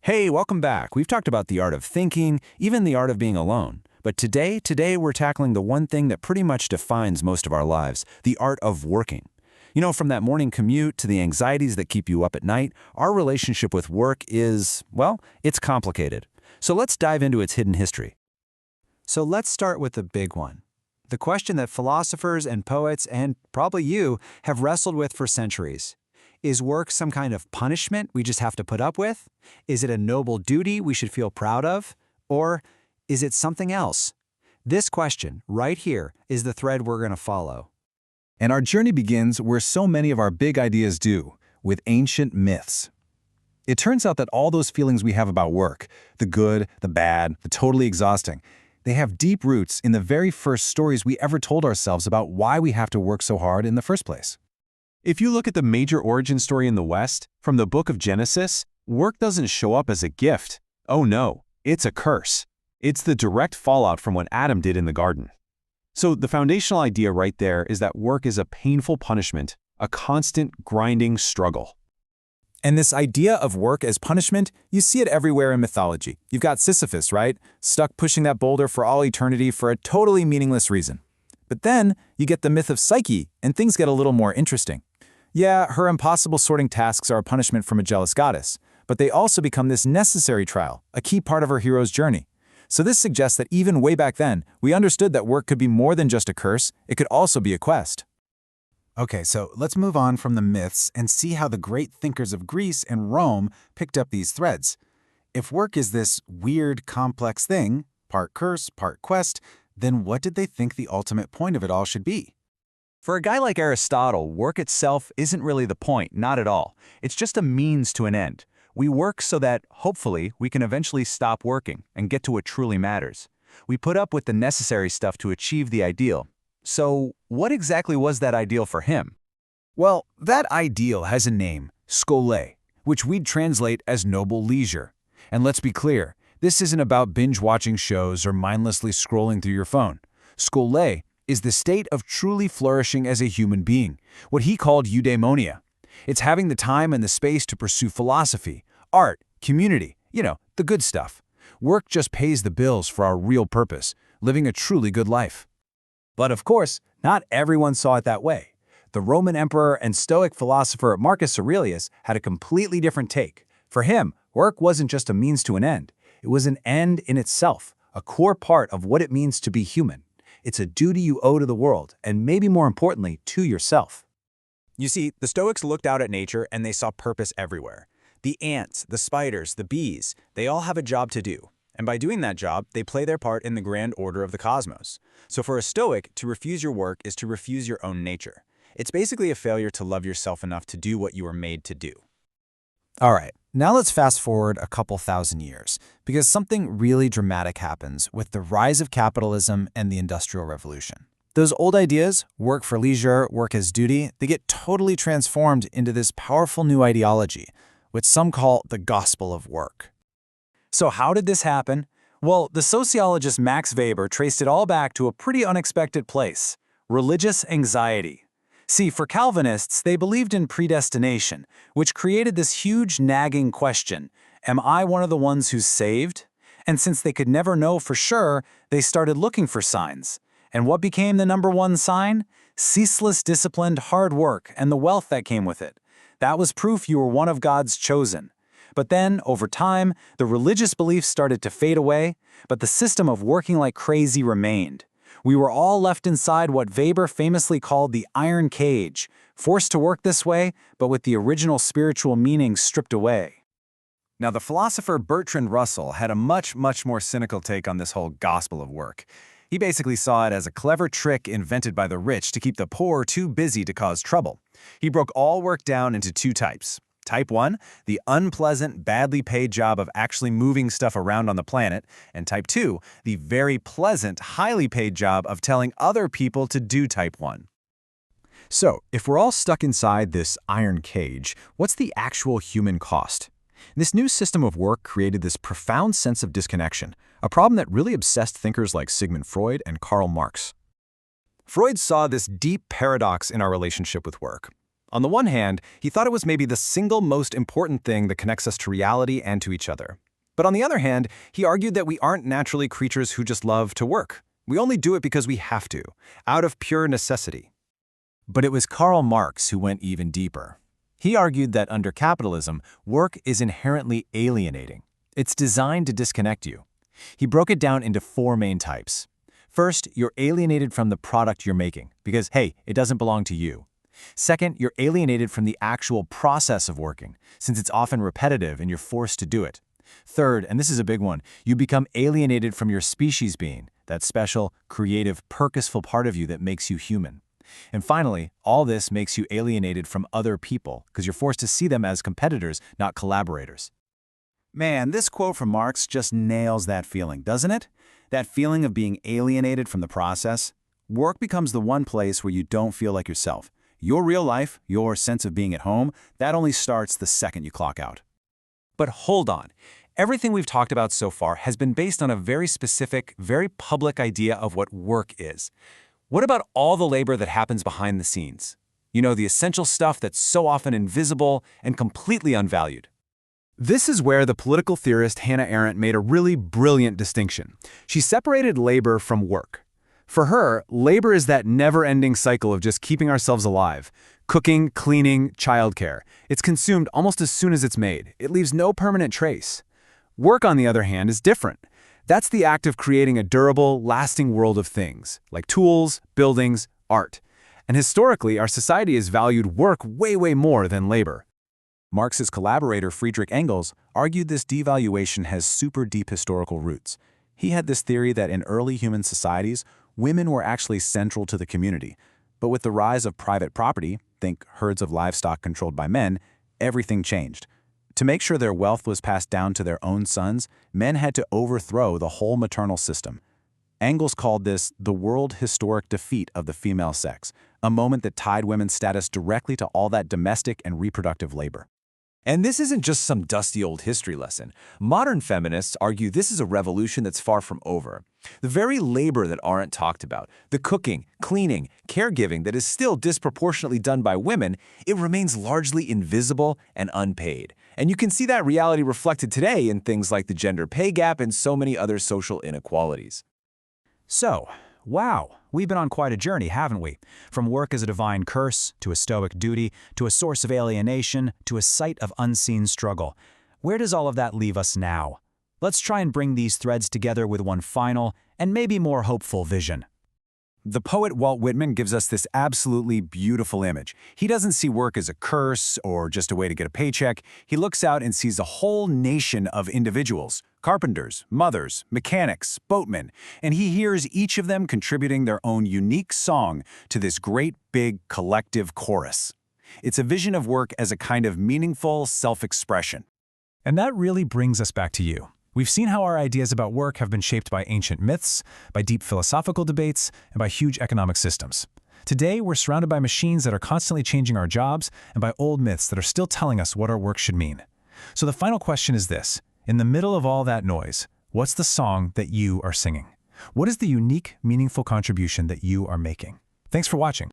Hey, welcome back. We've talked about the art of thinking, even the art of being alone. But today we're tackling the one thing that pretty much defines most of our lives, the art of working. From that morning commute to the anxieties that keep you up at night, our relationship with work is, well, it's complicated. So let's dive into its hidden history. So let's start with the big one. The question that philosophers and poets, and probably you, have wrestled with for centuries. Is work some kind of punishment we just have to put up with? Is it a noble duty we should feel proud of? Or is it something else? This question, right here, is the thread we're going to follow. And our journey begins where so many of our big ideas do, with ancient myths. It turns out that all those feelings we have about work, the good, the bad, the totally exhausting, they have deep roots in the very first stories we ever told ourselves about why we have to work so hard in the first place. If you look at the major origin story in the West, from the book of Genesis, work doesn't show up as a gift. Oh no, it's a curse. It's the direct fallout from what Adam did in the garden. So the foundational idea right there is that work is a painful punishment, a constant grinding struggle. And this idea of work as punishment, you see it everywhere in mythology. You've got Sisyphus, right? Stuck pushing that boulder for all eternity for a totally meaningless reason. But then you get the myth of Psyche, and things get a little more interesting. Yeah, her impossible sorting tasks are a punishment from a jealous goddess, but they also become this necessary trial, a key part of her hero's journey. So this suggests that even way back then, we understood that work could be more than just a curse, it could also be a quest. Okay, so let's move on from the myths and see how the great thinkers of Greece and Rome picked up these threads. If work is this weird, complex thing, part curse, part quest, then what did they think the ultimate point of it all should be? For a guy like Aristotle, work itself isn't really the point, not at all. It's just a means to an end. We work so that, hopefully, we can eventually stop working and get to what truly matters. We put up with the necessary stuff to achieve the ideal. So, what exactly was that ideal for him? Well, that ideal has a name, skole, which we'd translate as noble leisure. And let's be clear, this isn't about binge-watching shows or mindlessly scrolling through your phone. Skole is the state of truly flourishing as a human being, what he called eudaimonia. It's having the time and the space to pursue philosophy, art, community, the good stuff. Work just pays the bills for our real purpose, living a truly good life. But of course, not everyone saw it that way. The Roman emperor and Stoic philosopher Marcus Aurelius had a completely different take. For him, work wasn't just a means to an end. It was an end in itself, a core part of what it means to be human. It's a duty you owe to the world, and maybe more importantly, to yourself. You see, the Stoics looked out at nature and they saw purpose everywhere. The ants, the spiders, the bees, they all have a job to do. And by doing that job, they play their part in the grand order of the cosmos. So for a Stoic, to refuse your work is to refuse your own nature. It's basically a failure to love yourself enough to do what you were made to do. All right, now let's fast forward a couple thousand years, because something really dramatic happens with the rise of capitalism and the Industrial Revolution. Those old ideas, work for leisure, work as duty, they get totally transformed into this powerful new ideology, which some call the gospel of work. So how did this happen? Well, the sociologist Max Weber traced it all back to a pretty unexpected place: religious anxiety. See, for Calvinists, they believed in predestination, which created this huge nagging question: am I one of the ones who's saved? And since they could never know for sure, they started looking for signs. And what became the number one sign? Ceaseless, disciplined, hard work and the wealth that came with it. That was proof you were one of God's chosen. But then, over time, the religious beliefs started to fade away, but the system of working like crazy remained. We were all left inside what Weber famously called the iron cage, forced to work this way, but with the original spiritual meaning stripped away. Now, the philosopher Bertrand Russell had a much more cynical take on this whole gospel of work. He basically saw it as a clever trick invented by the rich to keep the poor too busy to cause trouble. He broke all work down into two types. Type 1, the unpleasant, badly paid job of actually moving stuff around on the planet, and Type 2, the very pleasant, highly paid job of telling other people to do Type 1. So, if we're all stuck inside this iron cage, what's the actual human cost? This new system of work created this profound sense of disconnection, a problem that really obsessed thinkers like Sigmund Freud and Karl Marx. Freud saw this deep paradox in our relationship with work. On the one hand, he thought it was maybe the single most important thing that connects us to reality and to each other. But on the other hand, he argued that we aren't naturally creatures who just love to work. We only do it because we have to, out of pure necessity. But it was Karl Marx who went even deeper. He argued that under capitalism, work is inherently alienating. It's designed to disconnect you. He broke it down into 4 main types. First, you're alienated from the product you're making because, hey, it doesn't belong to you. Second, you're alienated from the actual process of working, since it's often repetitive and you're forced to do it. Third, and this is a big one, you become alienated from your species being, that special, creative, purposeful part of you that makes you human. And finally, all this makes you alienated from other people because you're forced to see them as competitors, not collaborators. Man, this quote from Marx just nails that feeling, doesn't it? That feeling of being alienated from the process. Work becomes the one place where you don't feel like yourself. Your real life, your sense of being at home, that only starts the second you clock out. But hold on. Everything we've talked about so far has been based on a very specific, very public idea of what work is. What about all the labor that happens behind the scenes? You know, the essential stuff that's so often invisible and completely unvalued. This is where the political theorist Hannah Arendt made a really brilliant distinction. She separated labor from work. For her, labor is that never-ending cycle of just keeping ourselves alive. Cooking, cleaning, childcare. It's consumed almost as soon as it's made. It leaves no permanent trace. Work, on the other hand, is different. That's the act of creating a durable, lasting world of things, like tools, buildings, art. And historically, our society has valued work way more than labor. Marx's collaborator Friedrich Engels argued this devaluation has super deep historical roots. He had this theory that in early human societies, women were actually central to the community. But with the rise of private property, think herds of livestock controlled by men, everything changed. To make sure their wealth was passed down to their own sons, men had to overthrow the whole maternal system. Engels called this the world historic defeat of the female sex, a moment that tied women's status directly to all that domestic and reproductive labor. And this isn't just some dusty old history lesson. Modern feminists argue this is a revolution that's far from over. The very labor that Arendt talked about, the cooking, cleaning, caregiving that is still disproportionately done by women, it remains largely invisible and unpaid. And you can see that reality reflected today in things like the gender pay gap and so many other social inequalities. So, wow, we've been on quite a journey, haven't we? From work as a divine curse, to a stoic duty, to a source of alienation, to a site of unseen struggle. Where does all of that leave us now? Let's try and bring these threads together with one final, and maybe more hopeful vision. The poet Walt Whitman gives us this absolutely beautiful image. He doesn't see work as a curse or just a way to get a paycheck. He looks out and sees a whole nation of individuals, carpenters, mothers, mechanics, boatmen, and he hears each of them contributing their own unique song to this great big collective chorus. It's a vision of work as a kind of meaningful self-expression. And that really brings us back to you. We've seen how our ideas about work have been shaped by ancient myths, by deep philosophical debates, and by huge economic systems. Today, we're surrounded by machines that are constantly changing our jobs and by old myths that are still telling us what our work should mean. So the final question is this. In the middle of all that noise, what's the song that you are singing? What is the unique, meaningful contribution that you are making? Thanks for watching.